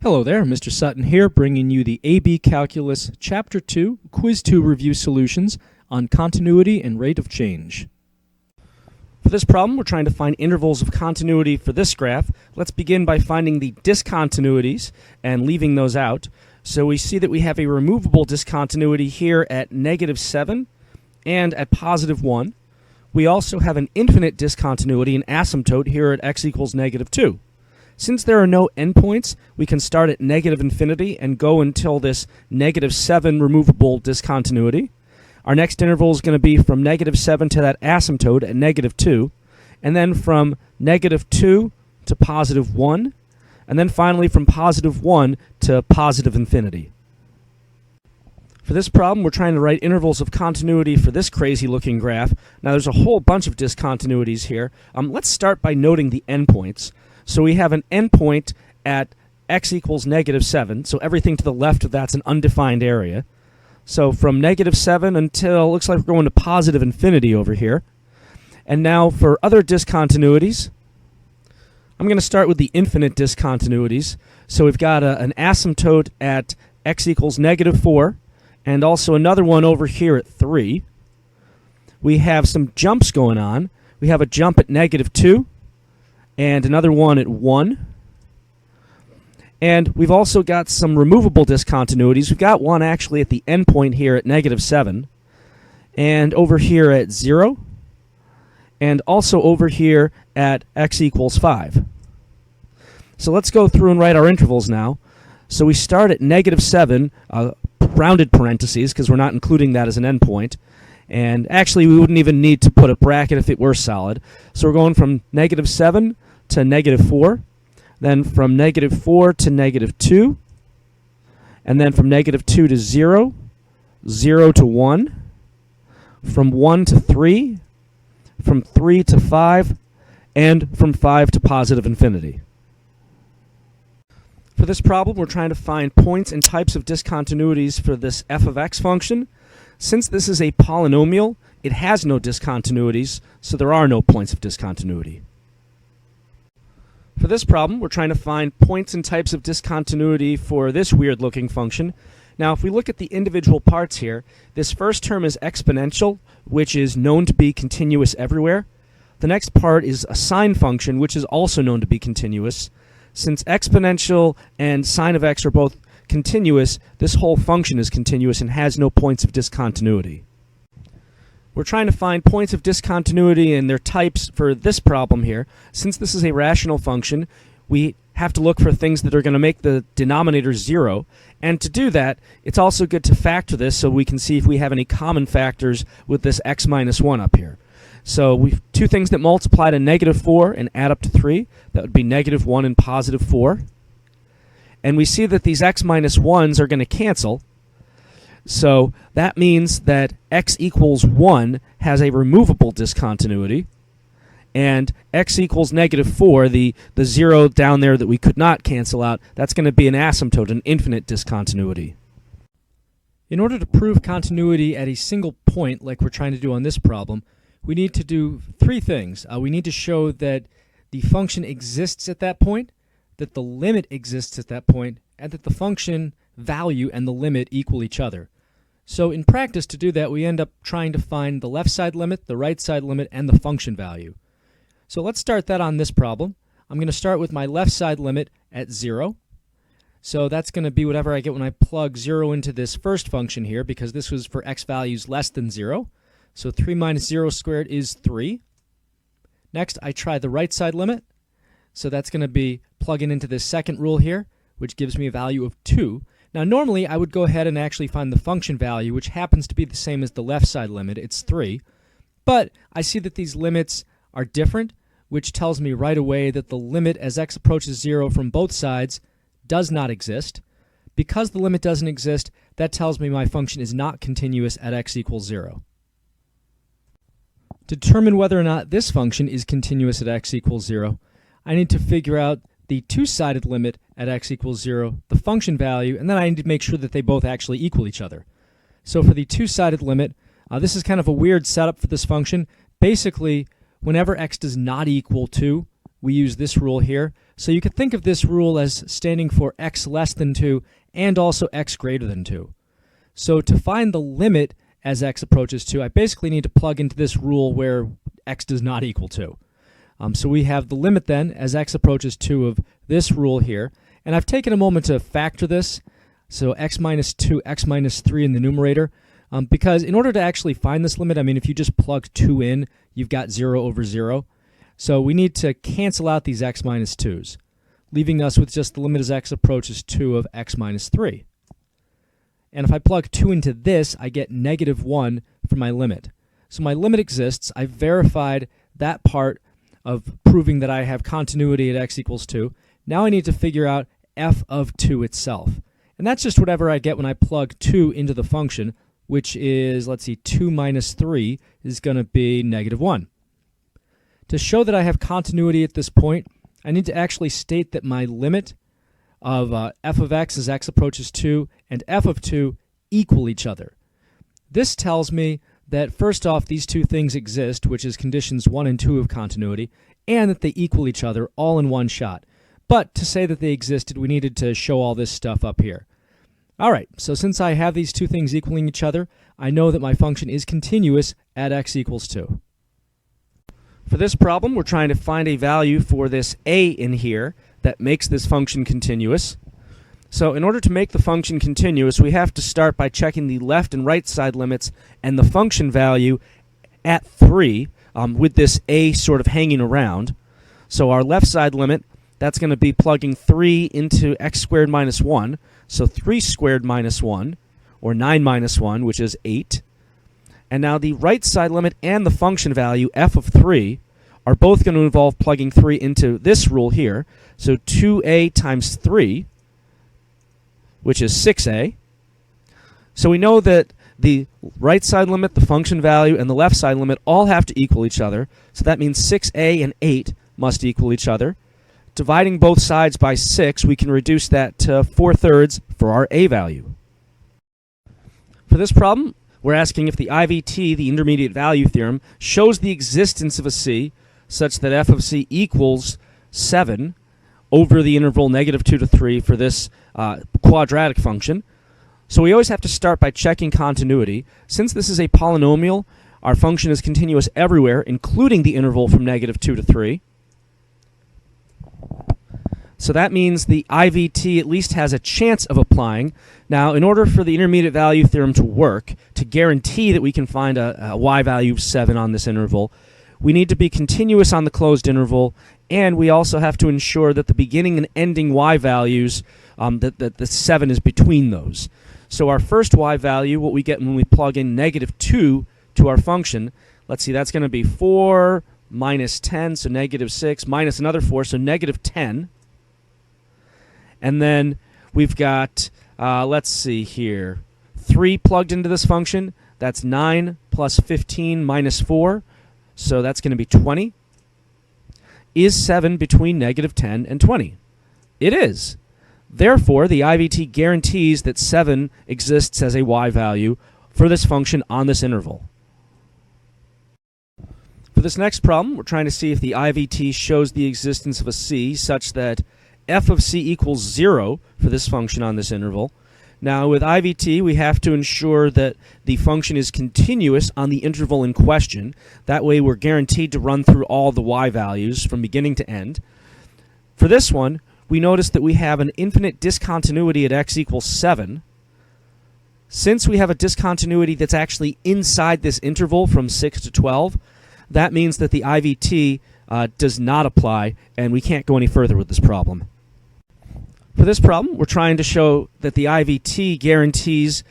Hello there, Mr. Sutton here, bringing you the AB Calculus Chapter 2, Quiz 2 Review Solutions on Continuity and Rate of Change. For this problem, we're trying to find intervals of continuity for this graph. Let's begin by finding the discontinuities and leaving those out. So we see that we have a removable discontinuity here at -7 and at +1. We also have an infinite discontinuity, an asymptote, here at x equals -2. Since there are no endpoints, we can start at -infinity and go until this -7 removable discontinuity. Our next interval is going to be from -7 to that asymptote at -2, and then from -2 to +1, and then finally from +1 to +infinity. For this problem, we're trying to write intervals of continuity for this crazy-looking graph. Now, there's a whole bunch of discontinuities here. Let's start by noting the endpoints. So we have an endpoint at x equals -7, so everything to the left of that's an undefined area. So from -7 until, looks like we're going to +infinity over here. And now for other discontinuities, I'm going to start with the infinite discontinuities. So we've got an asymptote at x equals -4, and also another one over here at 3. We have some jumps going on. We have a jump at -2, and another one at 1. And we've also got some removable discontinuities. We've got one actually at the endpoint here at -7, and over here at 0, and also over here at x equals 5. So let's go through and write our intervals now. So we start at -7, rounded parentheses, because we're not including that as an endpoint. And actually, we wouldn't even need to put a bracket if it were solid. So we're going from -7 to -4, then from -4 to -2, and then from -2 to 0, 0 to 1, from 1 to 3, from 3 to 5, and from 5 to +infinity. For this problem, we're trying to find points and types of discontinuities for this f of x function. Since this is a polynomial, it has no discontinuities, so there are no points of discontinuity. For this problem, we're trying to find points and types of discontinuity for this weird-looking function. Now, if we look at the individual parts here, this first term is exponential, which is known to be continuous everywhere. The next part is a sine function, which is also known to be continuous. Since exponential and sine of x are both continuous, this whole function is continuous and has no points of discontinuity. We're trying to find points of discontinuity and their types for this problem here. Since this is a rational function, we have to look for things that are going to make the denominator 0. And to do that, it's also good to factor this so we can see if we have any common factors with this x minus 1 up here. So we've two things that multiply to -4 and add up to 3. That would be -1 and +4. And we see that these x minus 1s are going to cancel. So that means that x equals 1 has a removable discontinuity, and x equals -4, the 0 down there that we could not cancel out, that's going to be an asymptote, an infinite discontinuity. In order to prove continuity at a single point, like we're trying to do on this problem, we need to do three things. We need to show that the function exists at that point, that the limit exists at that point, and that the function value and the limit equal each other. So in practice, to do that, we end up trying to find the left side limit, the right side limit, and the function value. So let's start that on this problem. I'm going to start with my left side limit at 0. So that's going to be whatever I get when I plug 0 into this first function here, because this was for x values less than 0. So 3 minus 0 squared is 3. Next, I try the right side limit. So that's going to be plugging into this second rule here, which gives me a value of 2. Now, normally, I would go ahead and actually find the function value, which happens to be the same as the left side limit. It's 3. But I see that these limits are different, which tells me right away that the limit as x approaches 0 from both sides does not exist. Because the limit doesn't exist, that tells me my function is not continuous at x equals 0. To determine whether or not this function is continuous at x equals 0, I need to figure out the two-sided limit at x equals 0, the function value, and then I need to make sure that they both actually equal each other. So for the two-sided limit, this is kind of a weird setup for this function. Basically, whenever x does not equal 2, we use this rule here. So you could think of this rule as standing for x less than 2 and also x greater than 2. So to find the limit as x approaches 2, I basically need to plug into this rule where x does not equal 2. So we have the limit then as x approaches 2 of this rule here. And I've taken a moment to factor this. So x minus 2, x minus 3 in the numerator. Because in order to actually find this limit, I mean, if you just plug 2 in, you've got 0 over 0. So we need to cancel out these x minus 2's, leaving us with just the limit as x approaches 2 of x minus 3. And if I plug 2 into this, I get negative 1 for my limit. So my limit exists. I've verified that part of proving that I have continuity at x equals 2. Now I need to figure out f of 2 itself. And that's just whatever I get when I plug 2 into the function, which is, let's see, 2 minus 3 is going to be negative 1. To show that I have continuity at this point, I need to actually state that my limit of f of x as x approaches 2 and f of 2 equal each other. This tells me that first off, these two things exist, which is conditions 1 and 2 of continuity, and that they equal each other all in one shot. But to say that they existed, we needed to show all this stuff up here. Alright, so since I have these two things equaling each other, I know that my function is continuous at x equals 2. For this problem, we're trying to find a value for this a in here that makes this function continuous. So in order to make the function continuous, we have to start by checking the left and right side limits and the function value at 3 with this a sort of hanging around. So our left side limit, that's going to be plugging 3 into x squared minus 1. So 3 squared minus 1, or 9 minus 1, which is 8. And now the right side limit and the function value, f of 3, are both going to involve plugging 3 into this rule here. So 2a times 3, which is 6a. So we know that the right side limit, the function value, and the left side limit all have to equal each other. So that means 6a and 8 must equal each other. Dividing both sides by 6, we can reduce that to 4/3 for our a value. For this problem, we're asking if the IVT, the Intermediate Value Theorem, shows the existence of a c such that f of c equals 7 over the interval negative 2 to 3 for this quadratic function. So we always have to start by checking continuity. Since this is a polynomial, our function is continuous everywhere, including the interval from negative 2 to 3. So that means the IVT at least has a chance of applying. Now, in order for the intermediate value theorem to work, to guarantee that we can find a y value of 7 on this interval, we need to be continuous on the closed interval, and we also have to ensure that the beginning and ending y values, that the 7 is between those. So our first y value, what we get when we plug in negative 2 to our function, let's see, that's going to be 4 minus 10, so negative 6, minus another 4, so negative 10. And then we've got, let's see here, 3 plugged into this function. That's 9 plus 15 minus 4, so that's going to be 20. Is 7 between negative 10 and 20? It is. Therefore, the IVT guarantees that 7 exists as a y value for this function on this interval. For this next problem, we're trying to see if the IVT shows the existence of a c such that f of c equals 0 for this function on this interval. Now, with IVT, we have to ensure that the function is continuous on the interval in question. That way, we're guaranteed to run through all the y values from beginning to end. For this one, we notice that we have an infinite discontinuity at x equals 7. Since we have a discontinuity that's actually inside this interval from 6 to 12, that means that the IVT does not apply, and we can't go any further with this problem. For this problem, we're trying to show that the IVT guarantees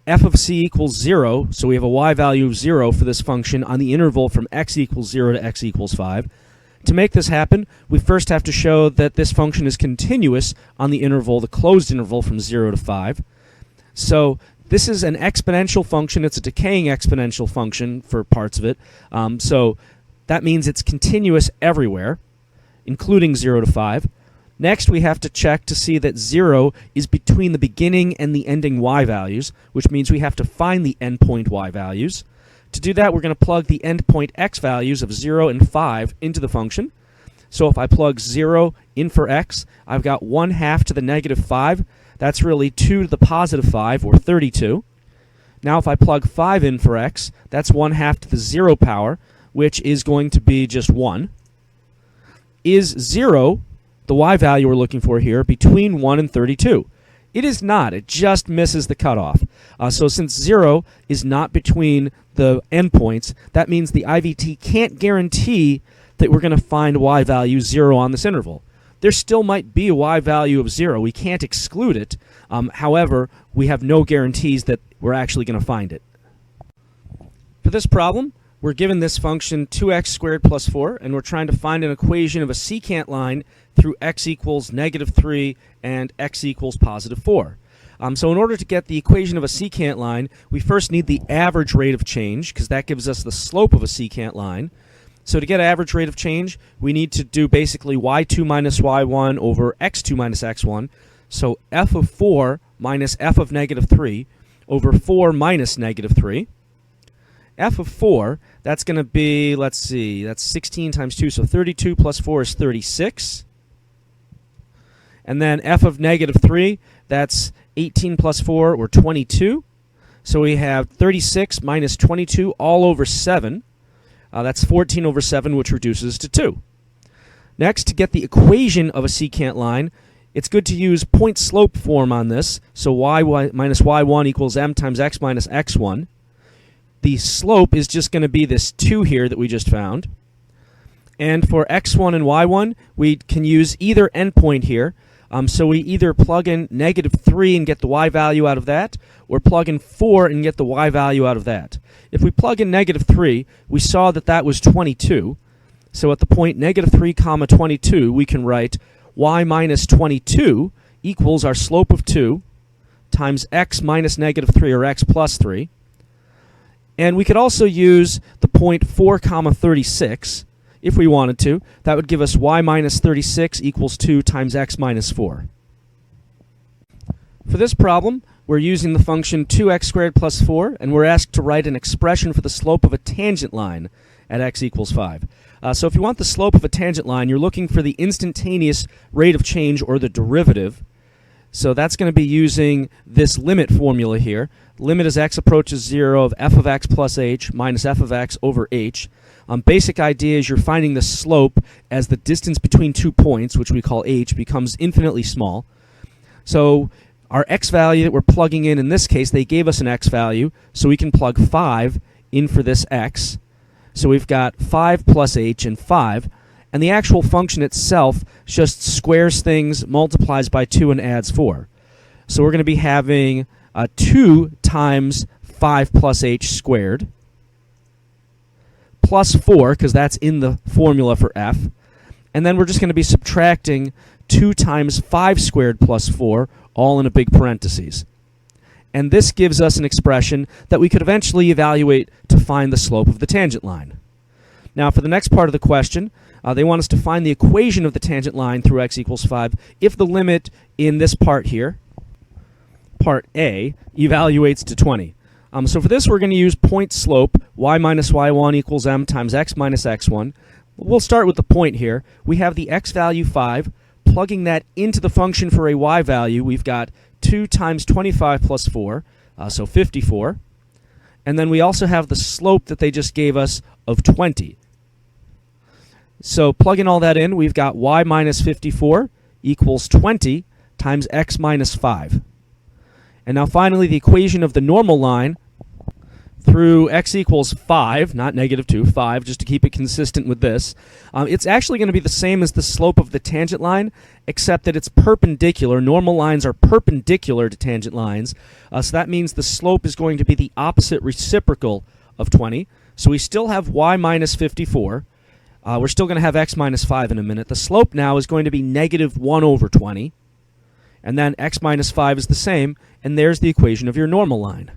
f of c equals 0, so we have a y value of 0 for this function on the interval from x equals 0 to x equals 5. To make this happen, we first have to show that this function is continuous on the interval, the closed interval from 0 to 5. So this is an exponential function. It's a decaying exponential function for parts of it. So that means it's continuous everywhere, including 0 to 5. Next, we have to check to see that 0 is between the beginning and the ending y values, which means we have to find the endpoint y values. To do that, we're going to plug the endpoint x values of 0 and 5 into the function. So if I plug 0 in for x, I've got 1/2 to the negative 5. That's really 2 to the positive 5, or 32. Now if I plug 5 in for x, that's 1/2 to the 0 power, which is going to be just 1. Is 0, the y value we're looking for here, between 1 and 32? It is not. It just misses the cutoff. So since 0 is not between the endpoints, that means the IVT can't guarantee that we're going to find y value 0 on this interval. There still might be a y value of 0. We can't exclude it. However, we have no guarantees that we're actually going to find it. For this problem, we're given this function 2x squared plus 4, and we're trying to find an equation of a secant line through x equals -3 and x equals positive 4. So in order to get the equation of a secant line, we first need the average rate of change, because that gives us the slope of a secant line. So to get average rate of change, we need to do basically y2 minus y1 over x2 minus x1. So f of 4 minus f of -3 over 4 minus -3. F of 4, that's going to be, let's see, that's 16 times 2, so 32 plus 4 is 36. And then f of -3, that's 18 plus 4, or 22. So we have 36 minus 22 all over 7. That's 14 over 7, which reduces to 2. Next, to get the equation of a secant line, it's good to use point-slope form on this. So y minus y1 equals m times x minus x1. The slope is just going to be this 2 here that we just found. And for x1 and y1, we can use either endpoint here. So we either plug in -3 and get the y value out of that, or plug in 4 and get the y value out of that. If we plug in -3, we saw that that was 22. So at the point -3 comma 22, we can write y minus 22 equals our slope of 2 times x minus -3, or x plus 3. And we could also use the point 4 comma 36 if we wanted to. That would give us y minus 36 equals 2 times x minus 4. For this problem, we're using the function 2x squared plus 4, and we're asked to write an expression for the slope of a tangent line at x equals 5. So if you want the slope of a tangent line, you're looking for the instantaneous rate of change, or the derivative. So that's going to be using this limit formula here. Limit as x approaches 0 of f of x plus h minus f of x over h. Basic idea is you're finding the slope as the distance between 2 points, which we call h, becomes infinitely small. So our x value that we're plugging in this case, they gave us an x value, so we can plug 5 in for this x. So we've got 5 plus h and 5. And the actual function itself just squares things, multiplies by 2, and adds 4. So we're going to be having 2 times 5 plus h squared plus 4, because that's in the formula for f. And then we're just going to be subtracting 2 times 5 squared plus 4, all in a big parentheses. And this gives us an expression that we could eventually evaluate to find the slope of the tangent line. Now for the next part of the question, they want us to find the equation of the tangent line through x equals 5 if the limit in this part here, part A, evaluates to 20. So for this, we're going to use point slope, y minus y1 equals m times x minus x1. We'll start with the point here. We have the x value 5. Plugging that into the function for a y value, we've got 2 times 25 plus 4, so 54. And then we also have the slope that they just gave us of 20. So plugging all that in, we've got y minus 54 equals 20 times x minus 5. And now finally, the equation of the normal line through x equals 5, not -2, 5, just to keep it consistent with this. It's actually going to be the same as the slope of the tangent line, except that it's perpendicular. Normal lines are perpendicular to tangent lines. So that means the slope is going to be the opposite reciprocal of 20. So we still have y minus 54. We're still going to have x minus 5 in a minute. The slope now is going to be -1 over 20. And then x minus 5 is the same, and there's the equation of your normal line.